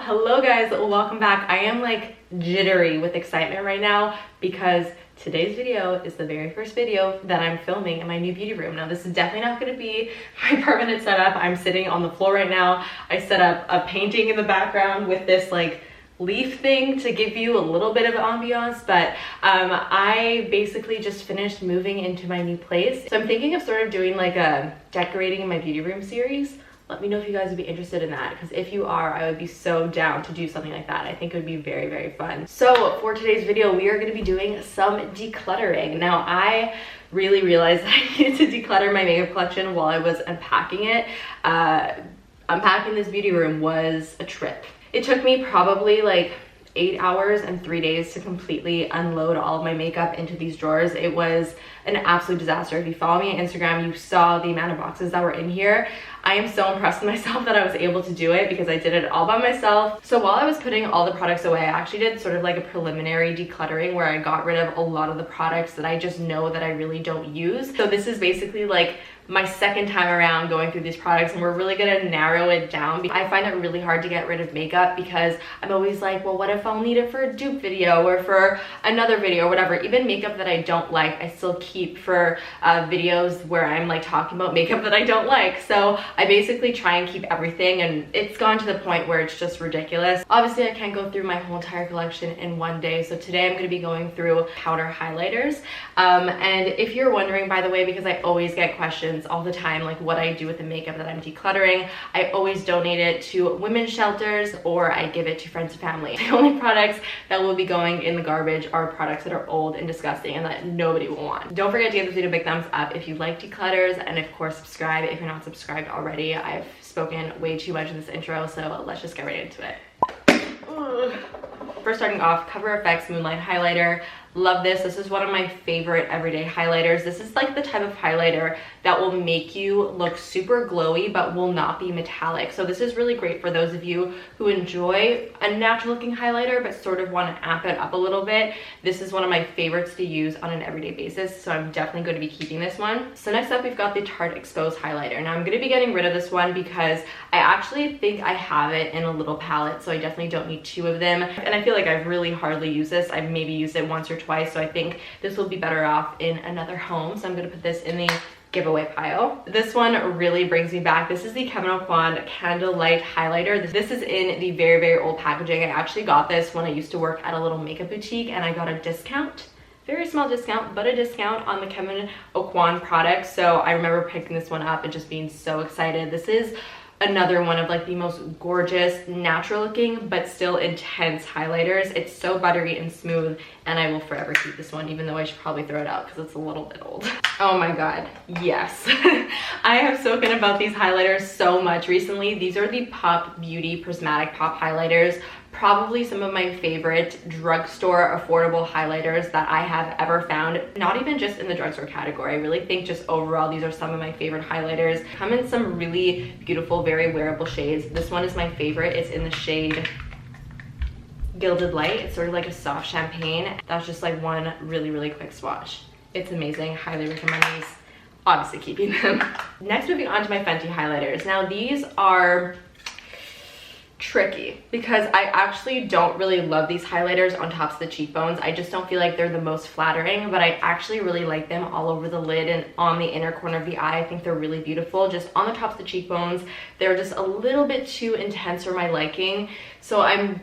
Hello guys, welcome back. I am like jittery with excitement right now because today's video is the very first video that I'm filming in my new beauty room. Now this is definitely not going to be my permanent setup. I'm sitting on the floor right now. I set up a painting in the background with this like leaf thing to give you a little bit of ambiance, but I basically just finished moving into my new place. So I'm thinking of sort of doing like a decorating in my beauty room series. Let me know if you guys would be interested in that, because if you are, I would be so down to do something like that. I think it would be very, very fun. So for today's video, we are going to be doing some decluttering. Now, I really realized that I needed to declutter my makeup collection while I was unpacking it. Unpacking this beauty room was a trip. It took me probably like 8 hours and 3 days to completely unload all of my makeup into these drawers. It was an absolute disaster. If you follow me on Instagram, you saw the amount of boxes that were in here. I am so impressed with myself that I was able to do it because I did it all by myself. So while I was putting all the products away, I actually did sort of like a preliminary decluttering where I got rid of a lot of the products that I just know that I really don't use. So this is basically like my second time around going through these products, and we're really gonna narrow it down. I find it really hard to get rid of makeup because I'm always like, well, what if I'll need it for a dupe video or for another video or whatever. Even makeup that I don't like, I still keep for videos where I'm like talking about makeup that I don't like. So I basically try and keep everything, and it's gone to the point where it's just ridiculous. Obviously, I can't go through my whole entire collection in one day. So today I'm gonna be going through powder highlighters. And if you're wondering, by the way, because I always get questions all the time, like what I do with the makeup that I'm decluttering, I always donate it to women's shelters or I give it to friends and family. The only products that will be going in the garbage are products that are old and disgusting and that nobody will want. Don't forget to give this video a big thumbs up if you like declutters, and of course subscribe if you're not subscribed already. I've spoken way too much in this intro, so let's just get right into it. First, starting off, Cover FX Moonlight highlighter. Love this. This is one of my favorite everyday highlighters. This is like the type of highlighter that will make you look super glowy but will not be metallic. So this is really great for those of you who enjoy a natural looking highlighter but sort of want to amp it up a little bit. This is one of my favorites to use on an everyday basis, so I'm definitely going to be keeping this one. So next up, we've got the Tarte Exposed highlighter. Now I'm going to be getting rid of this one because I actually think I have it in a little palette, so I definitely don't need two of them. And I feel like I've really hardly used this. I've maybe used it once or twice, so I think this will be better off in another home. So I'm going to put this in the giveaway pile. This one really brings me back. This is the Kevyn Aucoin Candlelight highlighter. This is in the very, very old packaging. I actually got this when I used to work at a little makeup boutique, and I got a discount. Very small discount, but a discount on the Kevyn Aucoin products. So I remember picking this one up and just being so excited. This is another one of like the most gorgeous, natural looking but still intense highlighters. It's so buttery and smooth, and I will forever keep this one, even though I should probably throw it out because it's a little bit old. Oh my god, yes. I have spoken about these highlighters so much recently. These are the Pop Beauty Prismatic Pop highlighters. Probably some of my favorite drugstore affordable highlighters that I have ever found. Not even just in the drugstore category. I really think just overall these are some of my favorite highlighters. Come in some really beautiful, very wearable shades. This one is my favorite. It's in the shade Gilded Light. It's sort of like a soft champagne. That's just like one really, really quick swatch. It's amazing. Highly recommend these. Obviously keeping them. Next, moving on to my Fenty highlighters. Now these are tricky because I actually don't really love these highlighters on tops of the cheekbones. I just don't feel like they're the most flattering, but I actually really like them all over the lid and on the inner corner of the eye. I think they're really beautiful. Just on the tops of the cheekbones, they're just a little bit too intense for my liking. So I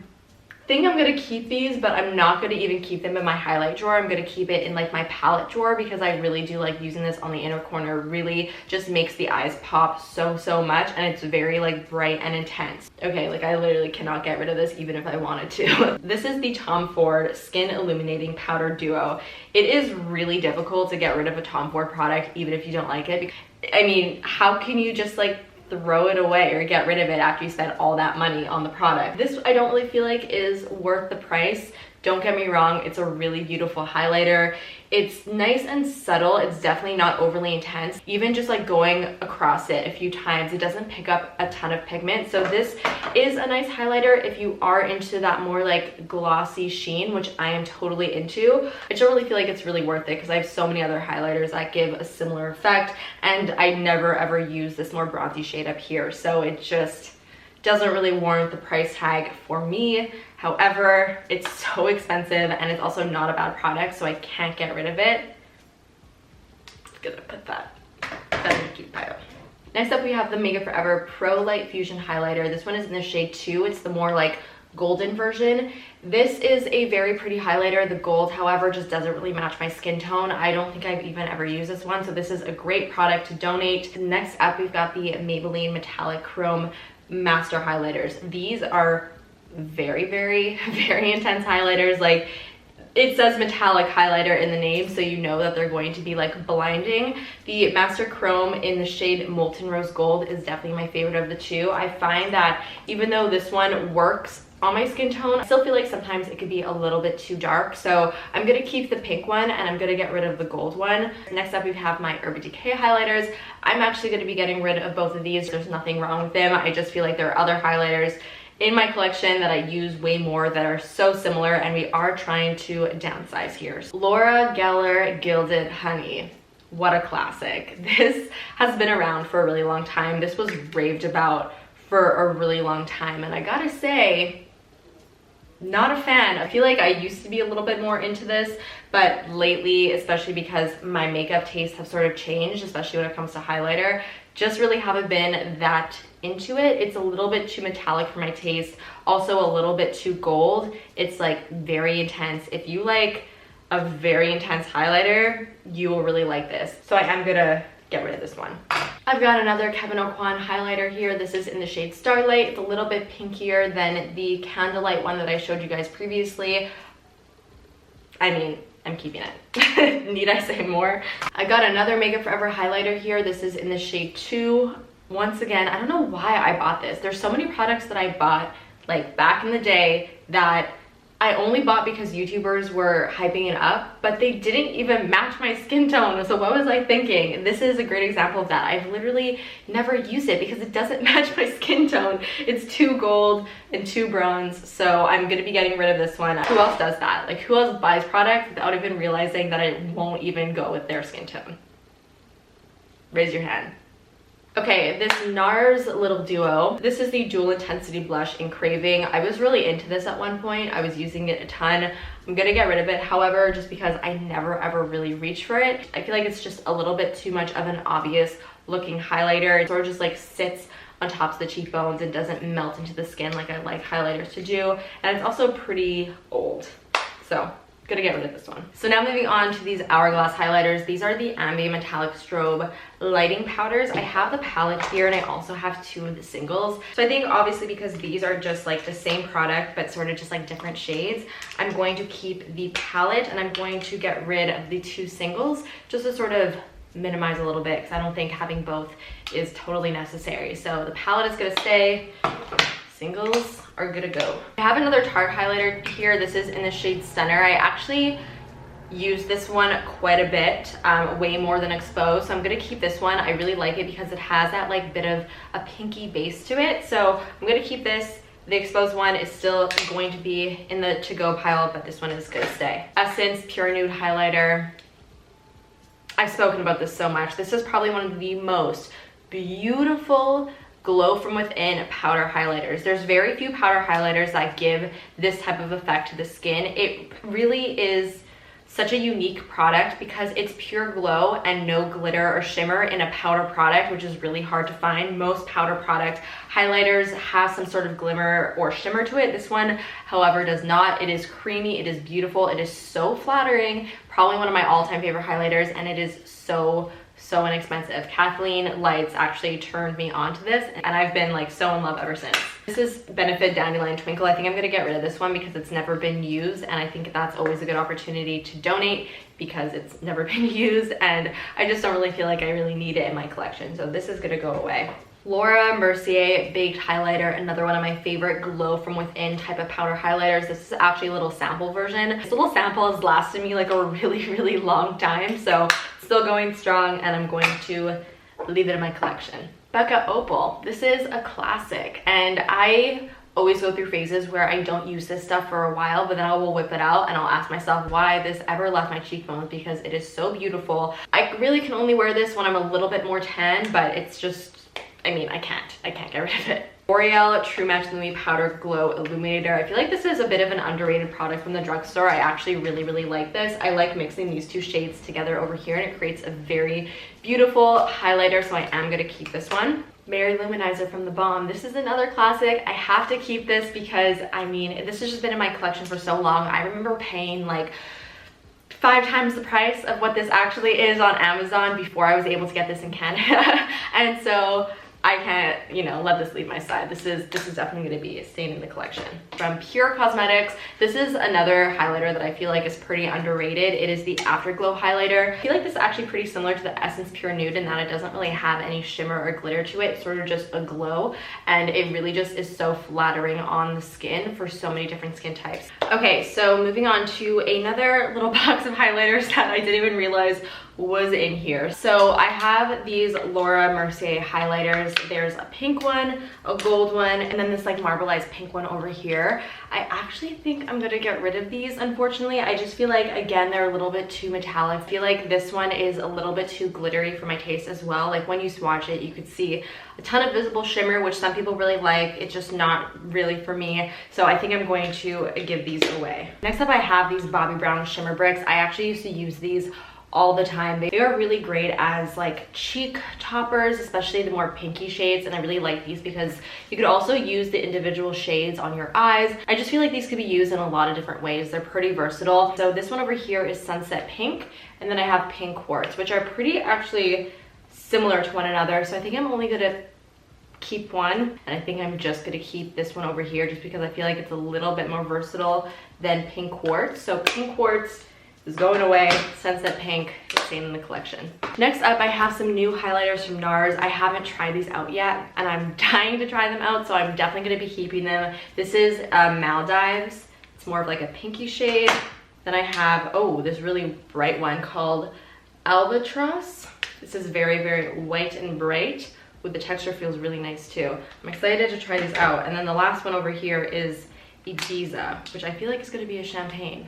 think I'm gonna keep these, but I'm not gonna even keep them in my highlight drawer. I'm gonna keep it in like my palette drawer because I really do like using this on the inner corner. Really just makes the eyes pop so much, and it's very like bright and intense. Okay, like I literally cannot get rid of this even if I wanted to. This is the Tom Ford Skin Illuminating Powder Duo. It is really difficult to get rid of a Tom Ford product even if you don't like it. I mean, how can you just like throw it away or get rid of it after you spend all that money on the product? This I don't really feel like is worth the price. Don't get me wrong, it's a really beautiful highlighter. It's nice and subtle. It's definitely not overly intense. Even just like going across it a few times, it doesn't pick up a ton of pigment. So this is a nice highlighter if you are into that more like glossy sheen, which I am totally into. I don't really feel like it's really worth it because I have so many other highlighters that give a similar effect, and I never ever use this more bronzy shade up here. So it just doesn't really warrant the price tag for me. However, it's so expensive and it's also not a bad product, so I can't get rid of it. I'm gonna put that in the keep pile. Next up, we have the Makeup Forever Pro Light Fusion Highlighter. This one is in the shade 2. It's the more like golden version. This is a very pretty highlighter. The gold, however, just doesn't really match my skin tone. I don't think I've even ever used this one, so this is a great product to donate. Next up, we've got the Maybelline Metallic Chrome Master Highlighters. These are very, very, very intense highlighters. Like, it says metallic highlighter in the name, so you know that they're going to be like blinding. The Master Chrome in the shade Molten Rose Gold is definitely my favorite of the two. I find that even though this one works on my skin tone, I still feel like sometimes it could be a little bit too dark. So I'm gonna keep the pink one and I'm gonna get rid of the gold one. Next up, we have my Urban Decay highlighters. I'm actually gonna be getting rid of both of these. There's nothing wrong with them. I just feel like there are other highlighters in my collection that I use way more that are so similar, and we are trying to downsize here. Laura Geller Gilded Honey. What a classic. This has been around for a really long time. This was raved about for a really long time, and I gotta say, not a fan. I feel like I used to be a little bit more into this, but lately, especially because my makeup tastes have sort of changed, especially when it comes to highlighter, just really haven't been that into it. It's a little bit too metallic for my taste, also a little bit too gold. It's like very intense. If you like a very intense highlighter, you will really like this. So I am gonna get rid of this one. I've got another Kevyn Aucoin highlighter here. This is in the shade Starlight. It's a little bit pinkier than the Candlelight one that I showed you guys previously. I mean, I'm keeping it. Need I say more? I got another Makeup Forever highlighter here. This is in the shade 2. Once again, I don't know why I bought this. There's so many products that I bought like back in the day that I only bought because YouTubers were hyping it up, but they didn't even match my skin tone. So what was I thinking? This is a great example of that. I've literally never used it because it doesn't match my skin tone. It's too gold and too bronze. So I'm gonna be getting rid of this one. Who else does that? Like, who else buys products without even realizing that it won't even go with their skin tone? Raise your hand. Okay, this NARS Little Duo. This is the Dual Intensity Blush in Craving. I was really into this at one point. I was using it a ton. I'm gonna get rid of it, however, just because I never ever really reach for it. I feel like it's just a little bit too much of an obvious looking highlighter. It sort of just like sits on tops of the cheekbones and doesn't melt into the skin like I like highlighters to do. And it's also pretty old. So gonna get rid of this one. So now moving on to these Hourglass highlighters. These are the Ambient Metallic Strobe Lighting Powders. I have the palette here and I also have 2 of the singles. So I think obviously because these are just like the same product but sort of just like different shades, I'm going to keep the palette and I'm going to get rid of the 2 singles just to sort of minimize a little bit because I don't think having both is totally necessary. So the palette is gonna stay. Singles are gonna go. I have another Tarte highlighter here. This is in the shade Stunner. I actually use this one quite a bit, way more than Exposed. So I'm gonna keep this one. I really like it because it has that like bit of a pinky base to it. So I'm gonna keep this. The Exposed one is still going to be in the to-go pile, but this one is gonna stay. Essence Pure Nude highlighter. I've spoken about this so much. This is probably one of the most beautiful glow from within powder highlighters. There's very few powder highlighters that give this type of effect to the skin. It really is such a unique product because it's pure glow and no glitter or shimmer in a powder product, which is really hard to find. Most powder product highlighters have some sort of glimmer or shimmer to it. This one, however, does not. It is creamy, it is beautiful, it is so flattering. Probably one of my all-time favorite highlighters, and it is so inexpensive. Kathleen Lights actually turned me onto this and I've been like so in love ever since. This is Benefit Dandelion Twinkle. I think I'm gonna get rid of this one because it's never been used, and I think that's always a good opportunity to donate because it's never been used and I just don't really feel like I really need it in my collection. So this is gonna go away. Laura Mercier Baked Highlighter, another one of my favorite glow from within type of powder highlighters. This is actually a little sample version. This little sample has lasted me like a really long time, so still going strong, and I'm going to leave it in my collection. BECCA Opal. This is a classic, and I always go through phases where I don't use this stuff for a while, but then I will whip it out and I'll ask myself why this ever left my cheekbones because it is so beautiful. I really can only wear this when I'm a little bit more tan, but it's just, I mean, I can't get rid of it. L'Oreal True Match Lumi Powder Glow Illuminator. I feel like this is a bit of an underrated product from the drugstore. I actually really like this. I like mixing these two shades together over here, and it creates a very beautiful highlighter, so I am going to keep this one. Mary Luminizer from the Balm. This is another classic. I have to keep this because, I mean, this has just been in my collection for so long. I remember paying like 5 times the price of what this actually is on Amazon before I was able to get this in Canada. And so I can't, you know, let this leave my side. This is definitely going to be staying in the collection. From Pure Cosmetics, this is another highlighter that I feel like is pretty underrated. It is the Afterglow highlighter. I feel like this is actually pretty similar to the Essence Pure Nude in that it doesn't really have any shimmer or glitter to it. It's sort of just a glow, and it really just is so flattering on the skin for so many different skin types. Okay, so moving on to another little box of highlighters that I didn't even realize was in here. So I have these Laura Mercier highlighters. There's a pink one, a gold one, and then this like marbleized pink one over here. I actually think I'm gonna get rid of these, unfortunately. I just feel like, again, they're a little bit too metallic. I feel like this one is a little bit too glittery for my taste as well. Like when you swatch it, you could see a ton of visible shimmer, which some people really like. It's just not really for me. So I think I'm going to give these away. Next up, I have these Bobbi Brown shimmer bricks. I actually used to use these all the time. They are really great as like cheek toppers, especially the more pinky shades, and I really like these because you could also use the individual shades on your eyes. I just feel like these could be used in a lot of different ways. They're pretty versatile. So this one over here is Sunset Pink, and then I have Pink Quartz, which are pretty actually similar to one another. So I think I'm only gonna keep one, and I think I'm just gonna keep this one over here just because I feel like it's a little bit more versatile than Pink Quartz. So Pink Quartz is going away. Sunset Pink is staying in the collection. Next up, I have some new highlighters from NARS. I haven't tried these out yet, and I'm dying to try them out, so I'm definitely going to be keeping them. This is Maldives. It's more of like a pinky shade. Then I have, oh, this really bright one called Albatross. This is very white and bright, with the texture feels really nice too. I'm excited to try these out. And then the last one over here is Ibiza, which I feel like is going to be a champagne.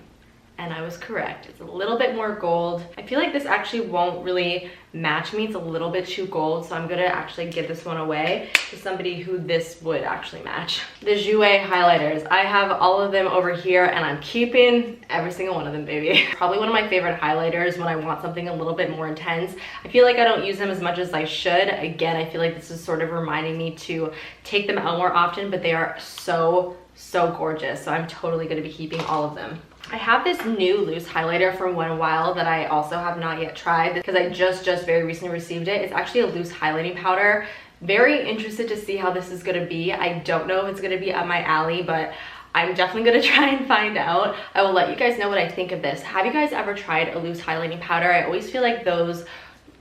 And I was correct. It's a little bit more gold. I feel like this actually won't really match me. It's a little bit too gold, so I'm gonna actually give this one away to somebody who this would actually match. The JOUER highlighters. I have all of them over here, and I'm keeping every single one of them, baby. Probably one of my favorite highlighters when I want something a little bit more intense. I feel like I don't use them as much as I should. Again, I feel like this is sort of reminding me to take them out more often, but they are so gorgeous. So I'm totally gonna be keeping all of them. I have this new loose highlighter from One While that I also have not yet tried because I just very recently received it. It's actually a loose highlighting powder. Very interested to see how this is gonna be. I don't know if it's gonna be up my alley, but I'm definitely gonna try and find out. I will let you guys know what I think of this. Have you guys ever tried a loose highlighting powder? I always feel like those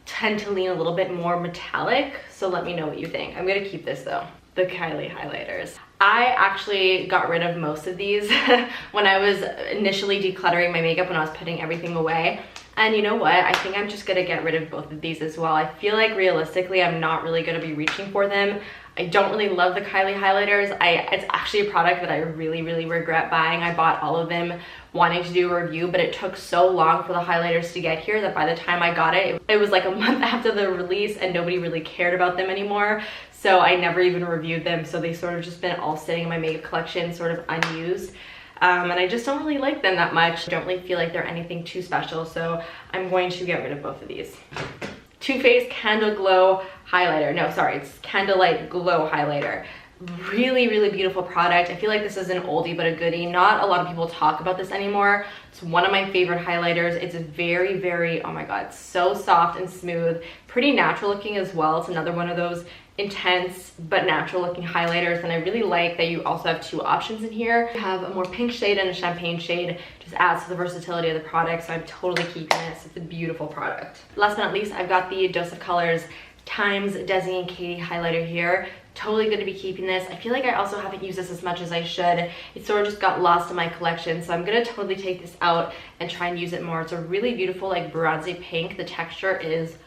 tend to lean a little bit more metallic, so let me know what you think. I'm gonna keep this though. The KYLIE highlighters. I actually got rid of most of these when I was initially decluttering my makeup, when I was putting everything away. And you know what? I think I'm just gonna get rid of both of these as well. I feel like realistically, I'm not really gonna be reaching for them. I don't really love the KYLIE highlighters. It's actually a product that I really regret buying. I bought all of them wanting to do a review, but it took so long for the highlighters to get here that by the time I got it, it was like a month after the release and nobody really cared about them anymore. So I never even reviewed them. So they sort of just been all sitting in my makeup collection, sort of unused. And I just don't really like them that much. I don't really feel like they're anything too special. So I'm going to get rid of both of these. Too Faced Candle Glow Highlighter. No, sorry, it's Candlelight Glow Highlighter. Really beautiful product. I feel like this is an oldie but a goodie. Not a lot of people talk about this anymore. It's one of my favorite highlighters. It's very, oh my god, so soft and smooth. Pretty natural looking as well. It's another one of those intense but natural looking highlighters, and I really like that you also have two options in here. You have a more pink shade and a champagne shade. Just adds to the versatility of the product, so I'm totally keeping this. It's a beautiful product. Last but not least, I've got the Dose of Colors Times Desi and Katie highlighter here. Totally going to be keeping this. I feel like I also haven't used this as much as I should. It sort of just got lost in my collection, so I'm going to totally take this out and try and use it more. It's a really beautiful like bronzy pink. The texture is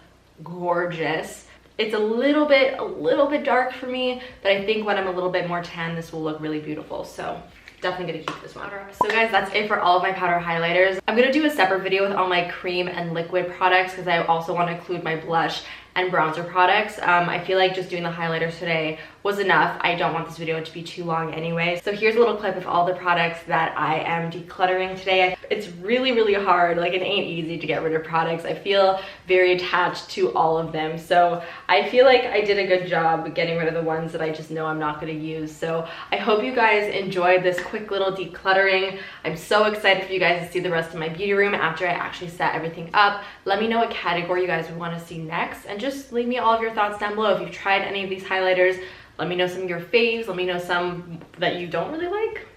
gorgeous. It's a little bit dark for me, but I think when I'm a little bit more tan, this will look really beautiful. So definitely gonna keep this one. So guys, that's it for all of my powder highlighters. I'm gonna do a separate video with all my cream and liquid products because I also want to include my blush and bronzer products. I feel like just doing the highlighters today was enough. I don't want this video to be too long anyway. So here's a little clip of all the products that I am decluttering today. It's really, really hard. Like, it ain't easy to get rid of products. I feel very attached to all of them. So I feel like I did a good job getting rid of the ones that I just know I'm not going to use. So I hope you guys enjoyed this quick little decluttering. I'm so excited for you guys to see the rest of my beauty room after I actually set everything up. Let me know what category you guys would want to see next, and just leave me all of your thoughts down below. If you've tried any of these highlighters, let me know some of your faves. Let me know some that you don't really like.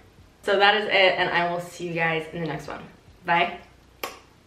So that is it, and I will see you guys in the next one. Bye.